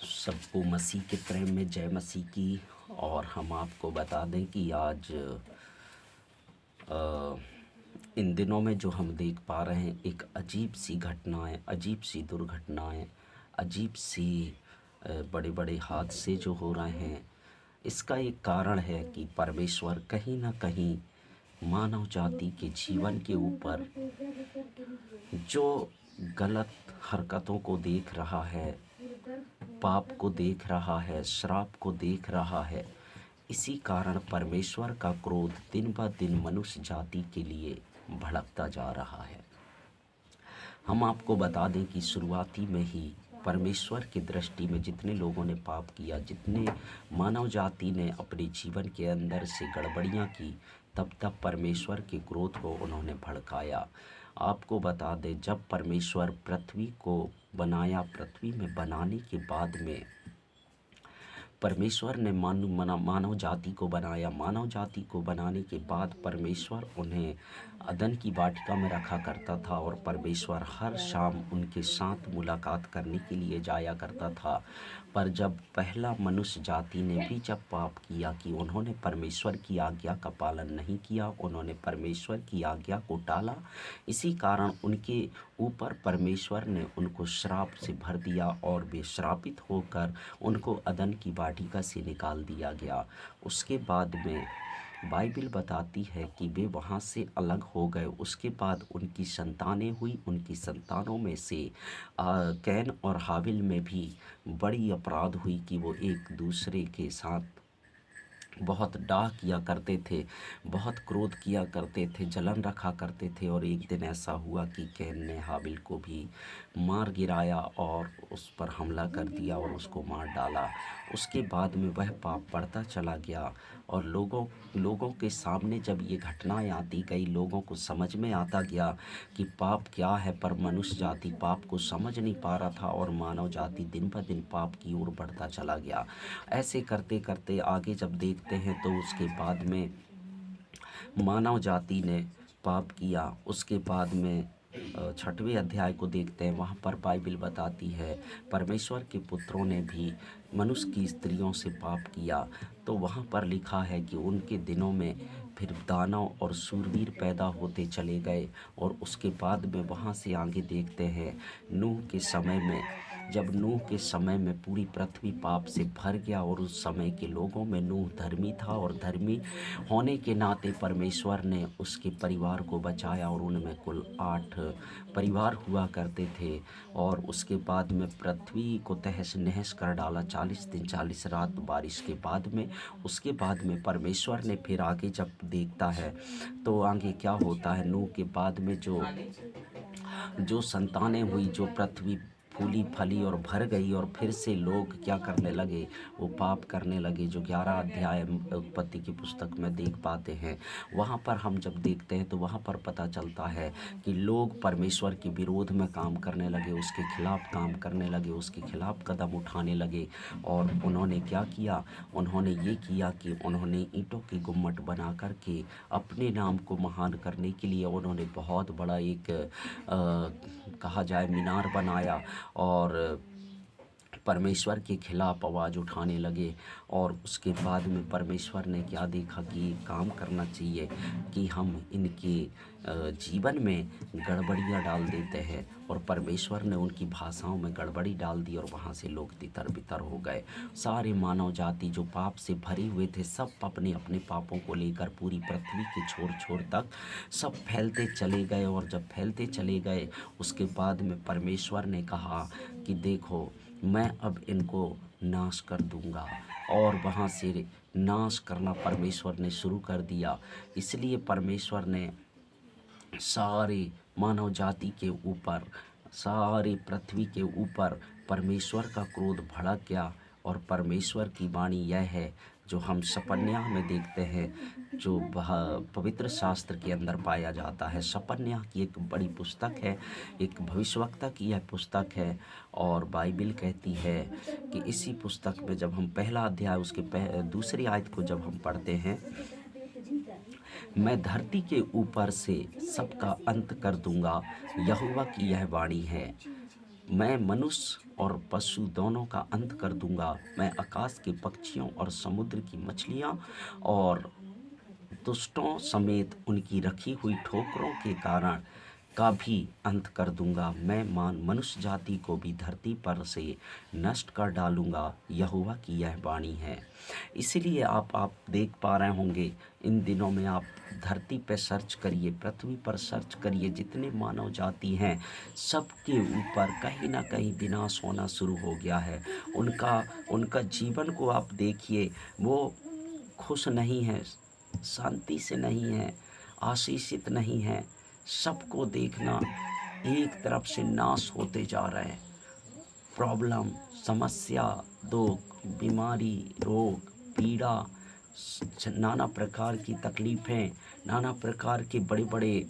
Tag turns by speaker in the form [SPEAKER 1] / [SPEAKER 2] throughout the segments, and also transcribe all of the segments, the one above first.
[SPEAKER 1] सबको मसीह के प्रेम में जय मसीह की। और हम आपको बता दें कि आज अ, इन दिनों में जो हम देख पा रहे हैं एक अजीब सी घटनाएं, अजीब सी दुर्घटनाएं, अजीब सी बड़े बड़े हादसे जो हो रहे हैं। इसका एक कारण है कि परमेश्वर कहीं ना कहीं मानव जाति के जीवन के ऊपर जो गलत हरकतों को देख रहा है, पाप को देख रहा है, श्राप को देख रहा है। इसी कारण परमेश्वर का क्रोध दिन ब दिन मनुष्य जाति के लिए भड़कता जा रहा है। हम आपको बता दें कि शुरुआती में ही परमेश्वर की दृष्टि में जितने लोगों ने पाप किया, जितने मानव जाति ने अपने जीवन के अंदर से गड़बड़ियां की, तब तब परमेश्वर के क्रोध को उन्होंने भड़काया। आपको बता दें, जब परमेश्वर पृथ्वी को बनाया, पृथ्वी में बनाने के बाद में परमेश्वर ने मानव जाति को बनाया। मानव जाति को बनाने के बाद परमेश्वर उन्हें अदन की वाटिका में रखा करता था और परमेश्वर हर शाम उनके साथ मुलाकात करने के लिए जाया करता था। पर जब पहला मनुष्य जाति ने भी जब पाप किया कि उन्होंने परमेश्वर की आज्ञा का पालन नहीं किया, उन्होंने परमेश्वर की आज्ञा को टाला, इसी कारण उनके ऊपर परमेश्वर ने उनको श्राप से भर दिया और वे श्रापित होकर उनको अदन की वाटिका से निकाल दिया गया। उसके बाद में बाइबल बताती है कि वे वहाँ से अलग हो गए। उसके बाद उनकी संतानें हुई। उनकी संतानों में से कैन और हाबिल में भी बड़ी अपराध हुई कि वो एक दूसरे के साथ बहुत डाह किया करते थे, बहुत क्रोध किया करते थे, जलन रखा करते थे। और एक दिन ऐसा हुआ कि कैन ने हाबिल को भी मार गिराया और उस पर हमला कर दिया और उसको मार डाला। उसके बाद में वह पाप बढ़ता चला गया और लोगों के सामने जब ये घटनाएं आती गई, लोगों को समझ में आता गया कि पाप क्या है। पर मनुष्य जाति पाप को समझ नहीं पा रहा था और मानव जाति दिन ब दिन पाप की ओर बढ़ता चला गया। ऐसे करते करते आगे जब देखते हैं तो उसके बाद में मानव जाति ने पाप किया। उसके बाद में 6वें अध्याय को देखते हैं, वहाँ पर बाइबल बताती है परमेश्वर के पुत्रों ने भी मनुष्य की स्त्रियों से पाप किया। तो वहाँ पर लिखा है कि उनके दिनों में फिर दानव और शूरवीर पैदा होते चले गए। और उसके बाद में वहाँ से आगे देखते हैं नूह के समय में, जब नूह के समय में पूरी पृथ्वी पाप से भर गया और उस समय के लोगों में नूह धर्मी था और धर्मी होने के नाते परमेश्वर ने उसके परिवार को बचाया और उनमें कुल 8 परिवार हुआ करते थे। और उसके बाद में पृथ्वी को तहस नहस कर डाला 40 दिन 40 रात बारिश के बाद में। उसके बाद में परमेश्वर ने फिर आगे जब देखता है तो आगे क्या होता है, नूह के बाद में जो संतानें हुई, जो पृथ्वी फूली फली और भर गई और फिर से लोग क्या करने लगे, वो पाप करने लगे। जो 11 अध्याय उत्पत्ति की पुस्तक में देख पाते हैं, वहाँ पर हम जब देखते हैं तो वहाँ पर पता चलता है कि लोग परमेश्वर के विरोध में काम करने लगे, उसके खिलाफ काम करने लगे, उसके खिलाफ कदम उठाने लगे। और उन्होंने क्या किया, उन्होंने ये किया कि उन्होंने ईंटों के गुम्मट बना करके अपने नाम को महान करने के लिए उन्होंने बहुत बड़ा एक कहा जाए मीनार बनाया और परमेश्वर के खिलाफ आवाज़ उठाने लगे। और उसके बाद में परमेश्वर ने क्या देखा कि काम करना चाहिए कि हम इनके जीवन में गड़बड़ियाँ डाल देते हैं। और परमेश्वर ने उनकी भाषाओं में गड़बड़ी डाल दी और वहाँ से लोग तितर बितर हो गए। सारे मानव जाति जो पाप से भरे हुए थे, सब अपने अपने पापों को लेकर पूरी पृथ्वी के छोर छोर तक सब फैलते चले गए। और जब फैलते चले गए उसके बाद में परमेश्वर ने कहा कि देखो, मैं अब इनको नाश कर दूंगा। और वहाँ से नाश करना परमेश्वर ने शुरू कर दिया। इसलिए परमेश्वर ने सारे मानव जाति के ऊपर, सारे पृथ्वी के ऊपर परमेश्वर का क्रोध भड़क गया। और परमेश्वर की वाणी यह है जो हम शपन्याह में देखते हैं, जो पवित्र शास्त्र के अंदर पाया जाता है। शपन्याह की एक बड़ी पुस्तक है, एक भविष्यवक्ता की यह पुस्तक है। और बाइबल कहती है कि इसी पुस्तक में जब हम पहला अध्याय उसके दूसरी आयत को जब हम पढ़ते हैं, मैं धरती के ऊपर से सबका अंत कर दूंगा, यहोवा की यह वाणी है। मैं मनुष्य और पशु दोनों का अंत कर दूंगा। मैं आकाश के पक्षियों और समुद्र की मछलियाँ और दुष्टों समेत उनकी रखी हुई ठोकरों के कारण का भी अंत कर दूंगा। मैं मनुष्य जाति को भी धरती पर से नष्ट कर डालूंगा। यहोवा की यह वाणी है। इसीलिए आप देख पा रहे होंगे इन दिनों में, आप धरती पे सर्च करिए, पृथ्वी पर सर्च करिए, जितने मानव जाति हैं सबके ऊपर कहीं ना कहीं विनाश होना शुरू हो गया है। उनका उनका जीवन को आप देखिए, वो खुश नहीं है, शांति से नहीं है, आशीषित नहीं है। सबको देखना एक तरफ से नाश होते जा रहे हैं। प्रॉब्लम, समस्या, दुख, बीमारी, रोग, पीड़ा, नाना प्रकार की तकलीफ़ें, नाना प्रकार के बड़े बड़े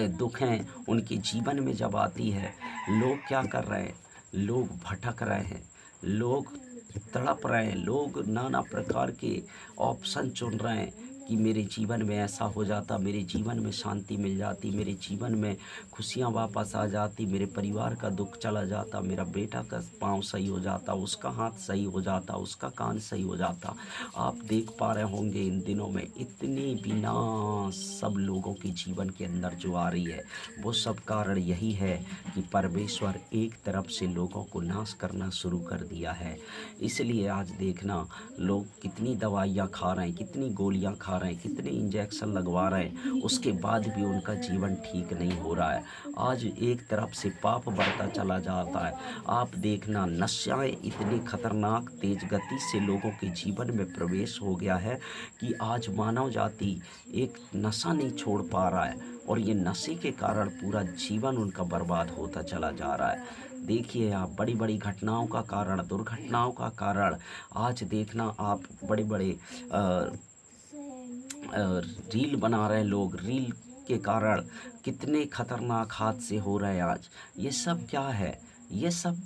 [SPEAKER 1] दुख हैं उनके जीवन में जब आती है, लोग क्या कर रहे हैं? लोग भटक रहे हैं, लोग तड़प रहे हैं, लोग नाना प्रकार के ऑप्शन चुन रहे हैं कि मेरे जीवन में ऐसा हो जाता, मेरे जीवन में शांति मिल जाती, मेरे जीवन में खुशियाँ वापस आ जाती, मेरे परिवार का दुख चला जाता, मेरा बेटा का पाँव सही हो जाता, उसका हाथ सही हो जाता, उसका कान सही हो जाता। आप देख पा रहे होंगे इन दिनों में इतनी विनाश सब लोगों के जीवन के अंदर जो आ रही है, वो सब कारण यही है कि परमेश्वर एक तरफ से लोगों को नाश करना शुरू कर दिया है। इसलिए आज देखना, लोग कितनी दवाइयाँ खा रहे हैं, कितनी गोलियाँ खा रहे हैं, कितने इंजेक्शन लगवा रहे हैं, उसके बाद भी उनका जीवन ठीक नहीं हो रहा है। आज एक तरफ से पाप बढ़ता चला जाता है। आप देखना, नशाएं इतनी खतरनाक तेज गति से लोगों के जीवन में प्रवेश हो गया है कि आज मानव जाति एक नशा नहीं छोड़ पा रहा है, और ये नशे के कारण पूरा जीवन उनका बर्बाद होता चला जा रहा है। देखिए आप, बड़ी बड़ी घटनाओं का कारण, दुर्घटनाओं का कारण आज देखना आप, बड़े बड़े रील बना रहे हैं लोग, रील के कारण कितने खतरनाक हादसे हो रहे हैं आज। ये सब क्या है? ये सब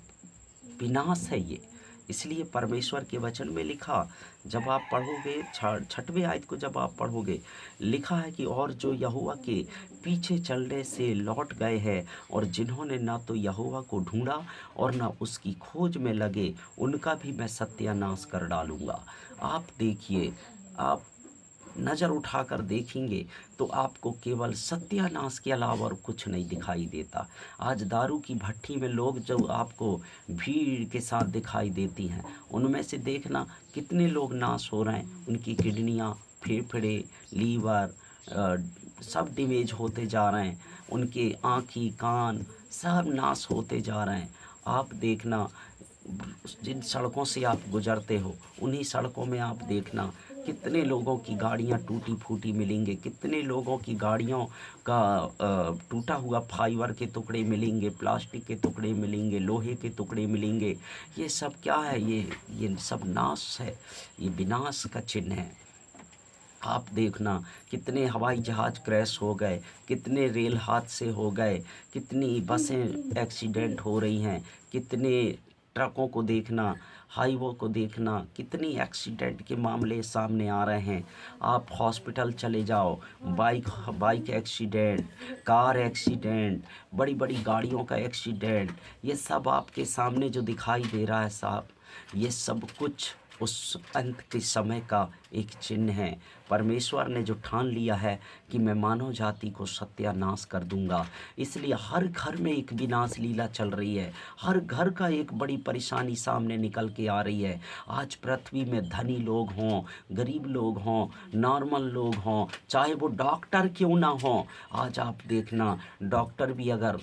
[SPEAKER 1] विनाश है ये। इसलिए परमेश्वर के वचन में लिखा, जब आप पढ़ोगे 6वें आयत को जब आप पढ़ोगे, लिखा है कि और जो यहोवा के पीछे चलने से लौट गए हैं और जिन्होंने ना तो यहोवा को ढूंढा और ना उसकी खोज में लगे, उनका भी मैं सत्यानाश कर डालूंगा। आप देखिए, आप नज़र उठाकर देखेंगे तो आपको केवल सत्यानाश के अलावा और कुछ नहीं दिखाई देता। आज दारू की भट्टी में लोग जो आपको भीड़ के साथ दिखाई देती हैं, उनमें से देखना कितने लोग नाश हो रहे हैं। उनकी किडनियाँ, फेफड़े, लीवर सब डैमेज होते जा रहे हैं, उनके आँखें, कान सब नाश होते जा रहे हैं। आप देखना, जिन सड़कों से आप गुजरते हो उन्हीं सड़कों में आप देखना कितने लोगों की गाड़ियां टूटी फूटी मिलेंगे, कितने लोगों की गाड़ियों का टूटा हुआ फाइबर के टुकड़े मिलेंगे, प्लास्टिक के टुकड़े मिलेंगे, लोहे के टुकड़े मिलेंगे। ये सब क्या है? ये सब नाश है, ये विनाश का चिन्ह है। आप देखना कितने हवाई जहाज़ क्रैश हो गए, कितने रेल हादसे हो गए, कितनी बसें एक्सीडेंट हो रही हैं, कितने ट्रकों को देखना, हाईवे को देखना, कितनी एक्सीडेंट के मामले सामने आ रहे हैं। आप हॉस्पिटल चले जाओ, बाइक एक्सीडेंट, कार एक्सीडेंट, बड़ी बड़ी गाड़ियों का एक्सीडेंट, ये सब आपके सामने जो दिखाई दे रहा है साहब, ये सब कुछ उस अंत के समय का एक चिन्ह है। परमेश्वर ने जो ठान लिया है कि मैं मानव जाति को सत्यानाश कर दूंगा, इसलिए हर घर में एक विनाश लीला चल रही है। हर घर का एक बड़ी परेशानी सामने निकल के आ रही है। आज पृथ्वी में धनी लोग हों, गरीब लोग हों, नॉर्मल लोग हों, चाहे वो डॉक्टर क्यों ना हों, आज आप देखना डॉक्टर भी अगर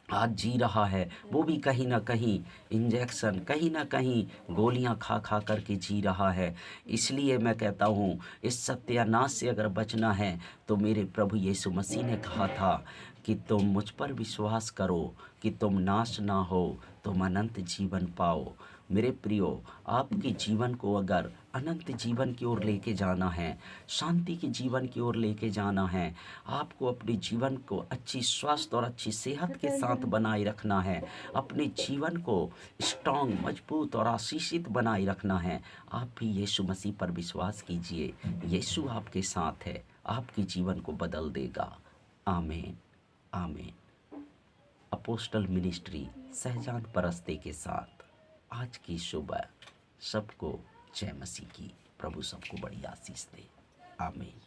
[SPEAKER 1] आज जी रहा है, वो भी कहीं ना कहीं इंजेक्शन, कहीं ना कहीं गोलियां खा खा करके जी रहा है। इसलिए मैं कहता हूँ, इस सत्यानाश से अगर बचना है तो मेरे प्रभु यीशु मसीह ने कहा था कि तुम मुझ पर विश्वास करो कि तुम नाश ना हो, तुम अनंत जीवन पाओ। मेरे प्रियो, आपके जीवन को अगर अनंत जीवन की ओर लेके जाना है, शांति के जीवन की ओर लेके जाना है, आपको अपने जीवन को अच्छी स्वास्थ्य और अच्छी सेहत के साथ बनाए रखना है, अपने जीवन को स्ट्रांग, मजबूत और आशीषित बनाए रखना है, आप भी यीशु मसीह पर विश्वास कीजिए। यीशु आपके साथ है, आपके जीवन को बदल देगा। आमीन, आमीन, अपोस्टल मिनिस्ट्री सहजान परस्ते के साथ आज की सुबह सबको जय मसीह की। प्रभु सबको बड़ी आशीष दे। आमीन।